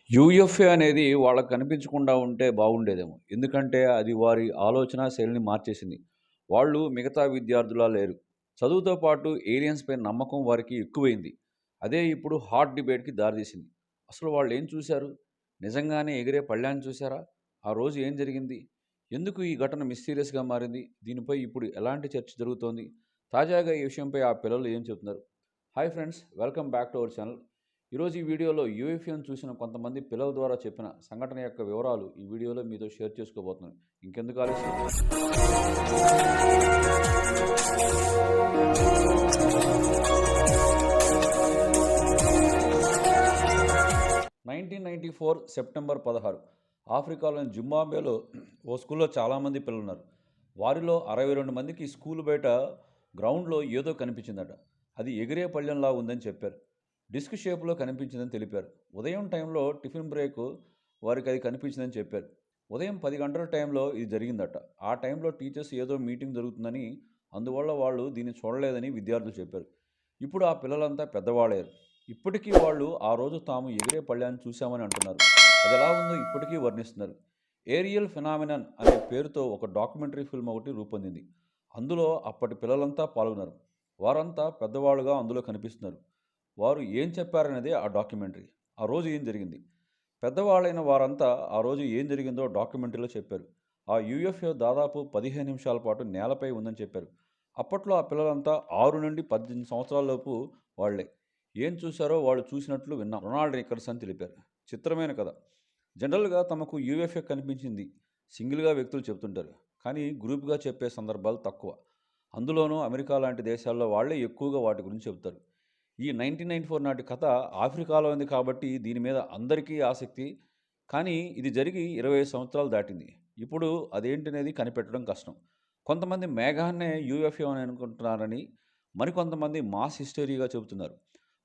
UFA అనేది వాళ్ళకి కనిపించకుండా ఉంటే బాగుండేదేమో. ఎందుకంటే అది వారి ఆలోచన శైలిని మార్చేసింది. వాళ్ళు మిగతా విద్యార్థులా లేరు. చదువుతో పాటు ఏలియన్స్‌పై నమ్మకం వారికి ఎక్కువైంది. అదే ఇప్పుడు హాట్ డిబేట్‌కి దారితీసింది. అసలు వాళ్ళేం చూశారు? నిజంగానే ఎగిరే పళ్ళాన్ని చూసారా? ఆ రోజు ఏం జరిగింది? ఎందుకు ఈ ఘటన మిస్టీరియస్‌గా మారింది? దీనిపై ఇప్పుడు ఎలాంటి చర్చ జరుగుతోంది? తాజాగా ఈ విషయంపై ఆ పిల్లలు ఏం చెబుతున్నారు? Hi friends! Welcome back to our channel. ఈరోజు ఈ వీడియోలో యూఎఫ్ఓను చూసిన కొంతమంది పిల్లల ద్వారా చెప్పిన సంఘటన యొక్క వివరాలు ఈ వీడియోలో మీతో షేర్ చేసుకోబోతున్నాను. ఇంకెందుకు ఆలస్యం? 1994 సెప్టెంబర్ 16 ఆఫ్రికాలోని జింబాబ్వేలో ఓ స్కూల్లో చాలామంది పిల్లలు ఉన్నారు. వారిలో 62 మందికి స్కూల్ బయట గ్రౌండ్లో ఏదో కనిపించిందట. అది ఎగిరే పళ్ళెంలా ఉందని చెప్పారు. డిస్క్ షేప్లో కనిపించిందని తెలిపారు. ఉదయం టైంలో టిఫిన్ బ్రేక్ వారికి అది కనిపించిందని చెప్పారు. ఉదయం 10 గంటల టైంలో ఇది జరిగిందట. ఆ టైంలో టీచర్స్ ఏదో మీటింగ్ జరుగుతుందని, అందువల్ల వాళ్ళు దీన్ని చూడలేదని విద్యార్థులు చెప్పారు. ఇప్పుడు ఆ పిల్లలంతా పెద్దవాళ్ళయ్యారు. ఇప్పటికీ వాళ్ళు ఆ రోజు తాము ఎగిరే పళ్ళాన్ని చూశామని అంటున్నారు. అది ఎలా ఉందో ఇప్పటికీ వర్ణిస్తున్నారు. ఏరియల్ ఫినామినన్ అనే పేరుతో ఒక డాక్యుమెంటరీ ఫిల్మ్ ఒకటి రూపొందింది. అందులో అప్పటి పిల్లలంతా పాల్గొన్నారు. వారంతా పెద్దవాళ్ళుగా అందులో కనిపిస్తున్నారు. వారు ఏం చెప్పారనేదే ఆ డాక్యుమెంటరీ. ఆ రోజు ఏం జరిగింది? పెద్దవాళ్ళైన వారంతా ఆ రోజు ఏం జరిగిందో డాక్యుమెంటరీలో చెప్పారు. ఆ యూఎఫ్ఓ దాదాపు 15 నిమిషాల పాటు నేలపై ఉందని చెప్పారు. అప్పట్లో ఆ పిల్లలంతా 6 నుండి 18 సంవత్సరాలలోపు వాళ్లే. ఏం చూశారో వాళ్ళు చూసినట్లు విన్నాం. రొనాల్డ్ నిక్కర్స్ అని తెలిపారు. చిత్రమైన కథ. జనరల్గా తమకు యూఎఫ్ఓ కనిపించింది సింగిల్గా వ్యక్తులు చెబుతుంటారు. కానీ గ్రూప్గా చెప్పే సందర్భాలు తక్కువ. అందులోనూ అమెరికా లాంటి దేశాల్లో వాళ్లే ఎక్కువగా వాటి గురించి చెబుతారు. ఈ 1994 నాటి కథ ఆఫ్రికాలో ఉంది కాబట్టి దీని మీద అందరికీ ఆసక్తి. కానీ ఇది జరిగి 20 సంవత్సరాలు దాటింది. ఇప్పుడు అదేంటనేది కనిపెట్టడం కష్టం. కొంతమంది మేఘాన్నే యూఎఫ్ఓ అని అనుకుంటున్నారని, మరికొంతమంది మాస్ హిస్టరీగా చెబుతున్నారు.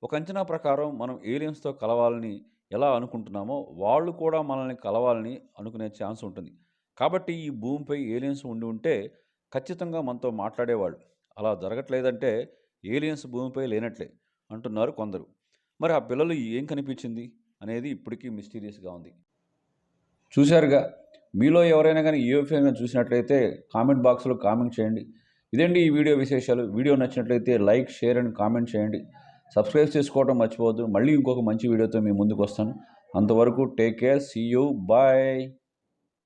ఒక అంచనా ప్రకారం మనం ఏలియన్స్తో కలవాలని ఎలా అనుకుంటున్నామో వాళ్ళు కూడా మనల్ని కలవాలని అనుకునే ఛాన్స్ ఉంటుంది. కాబట్టి ఈ భూమిపై ఏలియన్స్ ఉండి ఉంటే ఖచ్చితంగా మనతో మాట్లాడేవాళ్ళు. అలా జరగట్లేదంటే ఏలియన్స్ భూమిపై లేనట్లే అంటున్నారు కొందరు. మరి ఆ పిల్లలు ఏం కనిపించింది అనేది ఇప్పటికీ మిస్టీరియస్గా ఉంది. చూశారుగా, మీలో ఎవరైనా కానీ యూఎఫ్ఓ చూసినట్లయితే కామెంట్ బాక్స్లో కామెంట్ చేయండి. ఇదండి ఈ వీడియో విశేషాలు. వీడియో నచ్చినట్లయితే లైక్, షేర్ అండ్ కామెంట్ చేయండి. సబ్స్క్రైబ్ చేసుకోవడం మర్చిపోవద్దు. మళ్ళీ ఇంకొక మంచి వీడియోతో మీ ముందుకు వస్తాను. అంతవరకు take care, see you, bye.